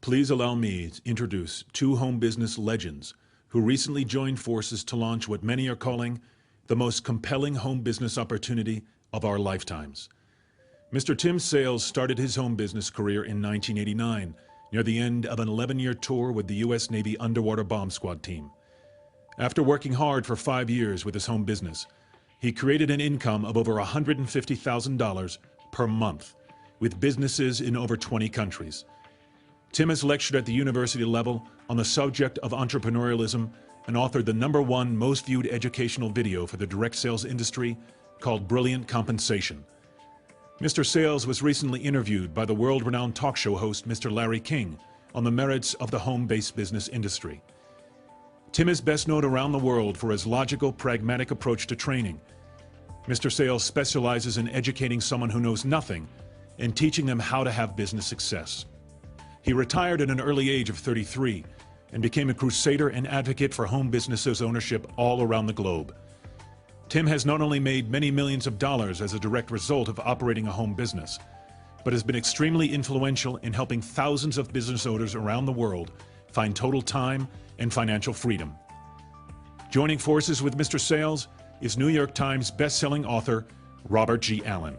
Please allow me to introduce two home business legends who recently joined forces to launch what many are calling the most compelling home business opportunity of our lifetimes. Mr. Tim Sales started his home business career in 1989, near the end of an 11-year tour with the U.S. Navy Underwater Bomb Squad team. After working hard for 5 years with his home business, he created an income of over $150,000 per month, with businesses in over 20 countries. Tim has lectured at the university level on the subject of entrepreneurialism and authored the #1 most viewed educational video for the direct sales industry called Brilliant Compensation. Mr. Sales was recently interviewed by the world-renowned talk show host Mr. Larry King on the merits of the home-based business industry. Tim is best known around the world for his logical, pragmatic approach to training. Mr. Sales specializes in educating someone who knows nothing and teaching them how to have business success. He retired at an early age of 33 and became a crusader and advocate for home businesses ownership all around the globe. Tim has not only made many millions of dollars as a direct result of operating a home business, but has been extremely influential in helping thousands of business owners around the world find total time and financial freedom. Joining forces with Mr. Sales is New York Times best-selling author Robert G. Allen.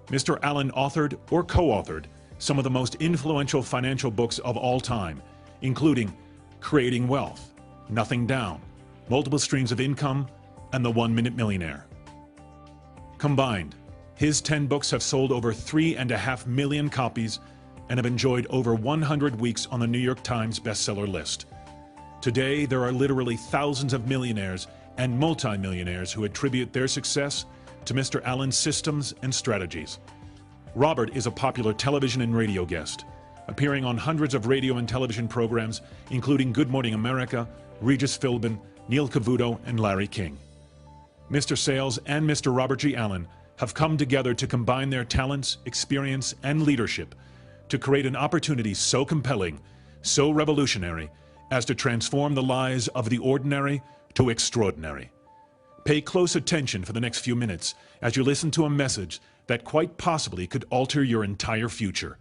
Mr. Allen authored or co-authored some of the most influential financial books of all time, including Creating Wealth, Nothing Down, Multiple Streams of Income, and The 1 Minute Millionaire. Combined, his 10 books have sold over 3.5 million copies and have enjoyed over 100 weeks on the New York Times bestseller list. Today, there are literally thousands of millionaires and multimillionaires who attribute their success to Mr. Allen's systems and strategies. Robert is a popular television and radio guest, appearing on hundreds of radio and television programs, including Good Morning America, Regis Philbin, Neil Cavuto, and Larry King. Mr. Sales and Mr. Robert G. Allen have come together to combine their talents, experience, and leadership to create an opportunity so compelling, so revolutionary, as to transform the lives of the ordinary to extraordinary. Pay close attention for the next few minutes as you listen to a message that quite possibly could alter your entire future.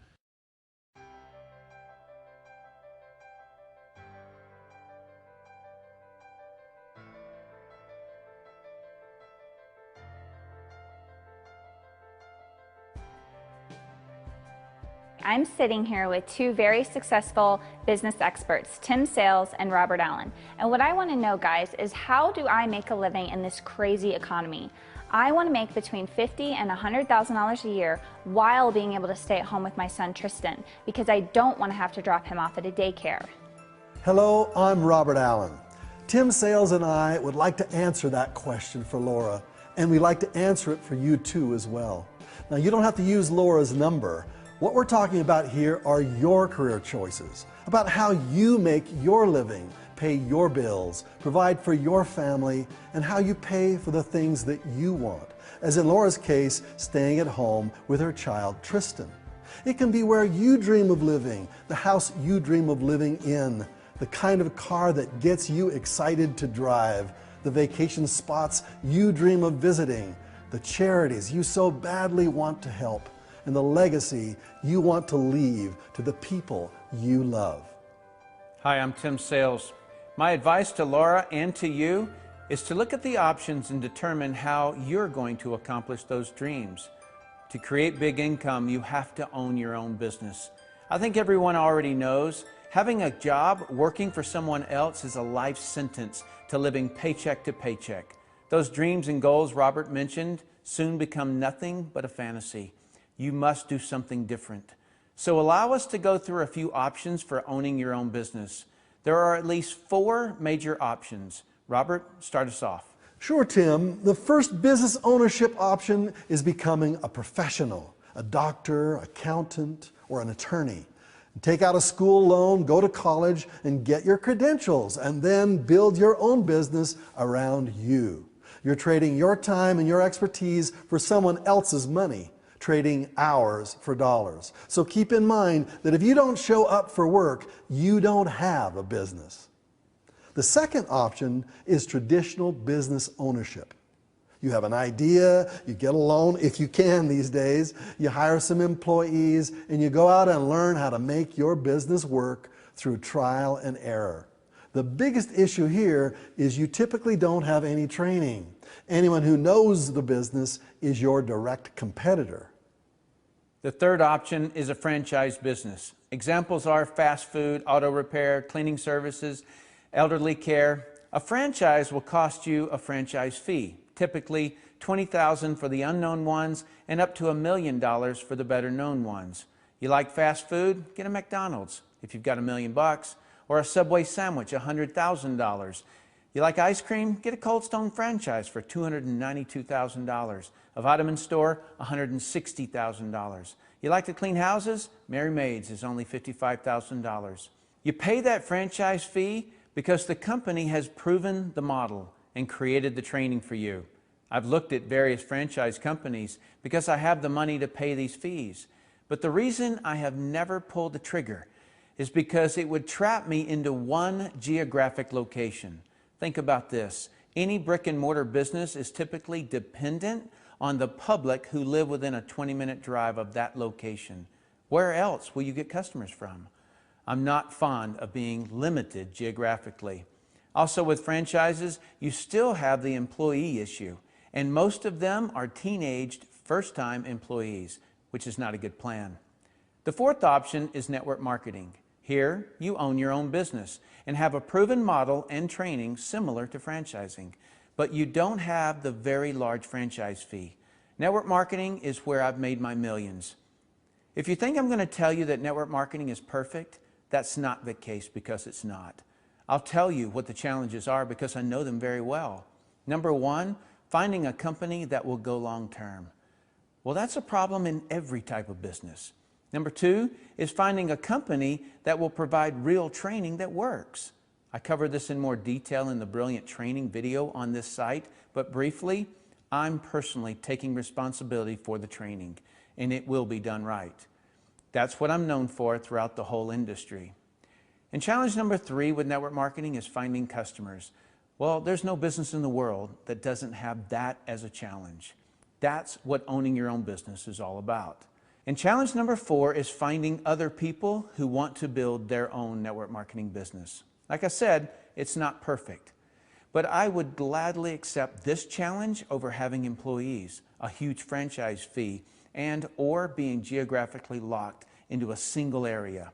I'm sitting here with two very successful business experts, Tim Sales and Robert Allen. And what I want to know, guys, is how do I make a living in this crazy economy? I want to make between $50,000 and $100,000 a year while being able to stay at home with my son Tristan, because I don't want to have to drop him off at a daycare. Hello, I'm Robert Allen. Tim Sales and I would like to answer that question for Laura, and we'd like to answer it for you too as well. Now, you don't have to use Laura's number. What we're talking about here are your career choices, about how you make your living, pay your bills, provide for your family, and how you pay for the things that you want. As in Laura's case, staying at home with her child, Tristan. It can be where you dream of living, the house you dream of living in, the kind of car that gets you excited to drive, the vacation spots you dream of visiting, the charities you so badly want to help, and the legacy you want to leave to the people you love. Hi, I'm Tim Sales. My advice to Laura and to you is to look at the options and determine how you're going to accomplish those dreams. To create big income, you have to own your own business. I think everyone already knows having a job working for someone else is a life sentence to living paycheck to paycheck. Those dreams and goals Robert mentioned soon become nothing but a fantasy. You must do something different. So allow us to go through a few options for owning your own business. There are at least 4 major options. Robert, start us off. Sure, Tim. The first business ownership option is becoming a professional, a doctor, accountant, or an attorney. Take out a school loan, go to college, and get your credentials, and then build your own business around you. You're trading your time and your expertise for someone else's money, trading hours for dollars. So keep in mind that if you don't show up for work, you don't have a business. The second option is traditional business ownership. You have an idea, you get a loan if you can these days, you hire some employees, and you go out and learn how to make your business work through trial and error. The biggest issue here is you typically don't have any training. Anyone who knows the business is your direct competitor. The third option is a franchise business. Examples are fast food, auto repair, cleaning services, elderly care. A franchise will cost you a franchise fee, typically $20,000 for the unknown ones and up to $1 million for the better known ones. You like fast food? Get a McDonald's if you've got $1 million, or a Subway sandwich, $100,000. You like ice cream? Get a Cold Stone franchise for $292,000. A vitamin store, $160,000. You like to clean houses? Mary Maids is only $55,000. You pay that franchise fee because the company has proven the model and created the training for you. I've looked at various franchise companies because I have the money to pay these fees. But the reason I have never pulled the trigger is because it would trap me into one geographic location. Think about this. Any brick and mortar business is typically dependent on the public who live within a 20-minute drive of that location. Where else will you get customers from? I'm not fond of being limited geographically. Also with franchises, you still have the employee issue, and most of them are teenaged, first-time employees, which is not a good plan. The fourth option is network marketing. Here, you own your own business and have a proven model and training similar to franchising, but you don't have the very large franchise fee. Network marketing is where I've made my millions. If you think I'm going to tell you that network marketing is perfect, that's not the case because it's not. I'll tell you what the challenges are because I know them very well. Number one, finding a company that will go long term. Well, that's a problem in every type of business. Number two is finding a company that will provide real training that works. I cover this in more detail in the brilliant training video on this site, but briefly, I'm personally taking responsibility for the training, and it will be done right. That's what I'm known for throughout the whole industry. And challenge number three with network marketing is finding customers. Well, there's no business in the world that doesn't have that as a challenge. That's what owning your own business is all about. And challenge number four is finding other people who want to build their own network marketing business. Like I said, it's not perfect, but I would gladly accept this challenge over having employees, a huge franchise fee, and or being geographically locked into a single area.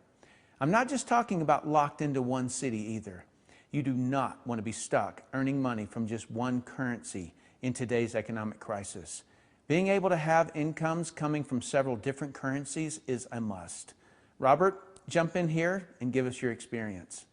I'm not just talking about locked into one city either. You do not want to be stuck earning money from just one currency in today's economic crisis. Being able to have incomes coming from several different currencies is a must. Robert, jump in here and give us your experience.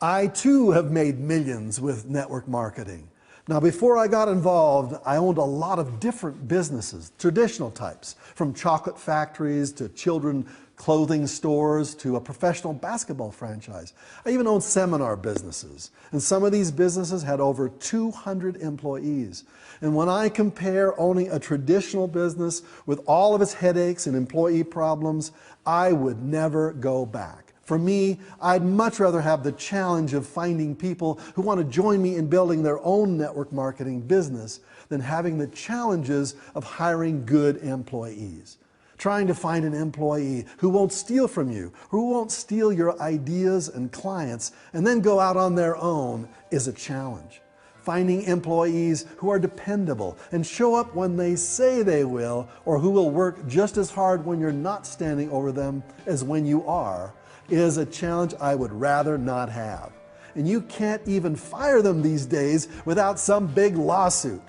I too have made millions with network marketing. Now, before I got involved, I owned a lot of different businesses, traditional types, from chocolate factories to children clothing stores to a professional basketball franchise. I even owned seminar businesses, and some of these businesses had over 200 employees. And when I compare owning a traditional business with all of its headaches and employee problems, I would never go back. For me, I'd much rather have the challenge of finding people who want to join me in building their own network marketing business than having the challenges of hiring good employees. Trying to find an employee who won't steal from you, who won't steal your ideas and clients, and then go out on their own is a challenge. Finding employees who are dependable and show up when they say they will, or who will work just as hard when you're not standing over them as when you are, is a challenge I would rather not have. And you can't even fire them these days without some big lawsuit.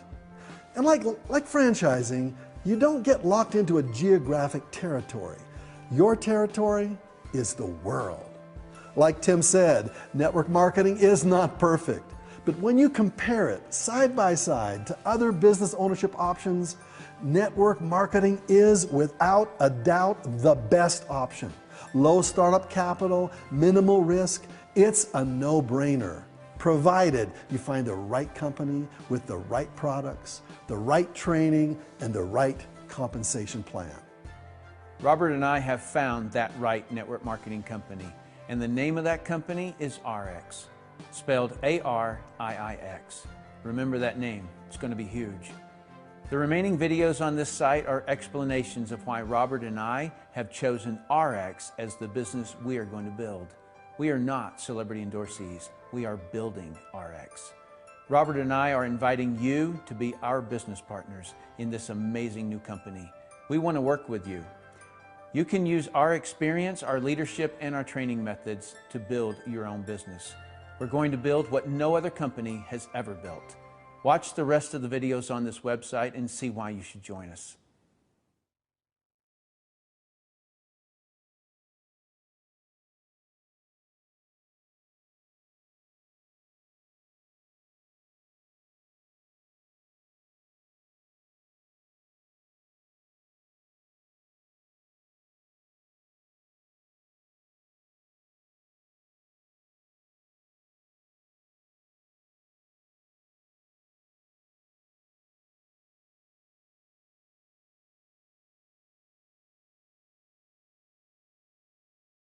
And like franchising, you don't get locked into a geographic territory. Your territory is the world. Like Tim said, network marketing is not perfect, but when you compare it side by side to other business ownership options, network marketing is without a doubt the best option. Low startup capital, minimal risk, it's a no-brainer, provided you find the right company with the right products, the right training, and the right compensation plan. Robert and I have found that right network marketing company, and the name of that company is ARIIX, spelled A-R-I-I-X. Remember that name, it's going to be huge. The remaining videos on this site are explanations of why Robert and I have chosen ARIIX as the business we are going to build. We are not celebrity endorsees. We are building ARIIX. Robert and I are inviting you to be our business partners in this amazing new company. We want to work with you. You can use our experience, our leadership, and our training methods to build your own business. We're going to build what no other company has ever built. Watch the rest of the videos on this website and see why you should join us.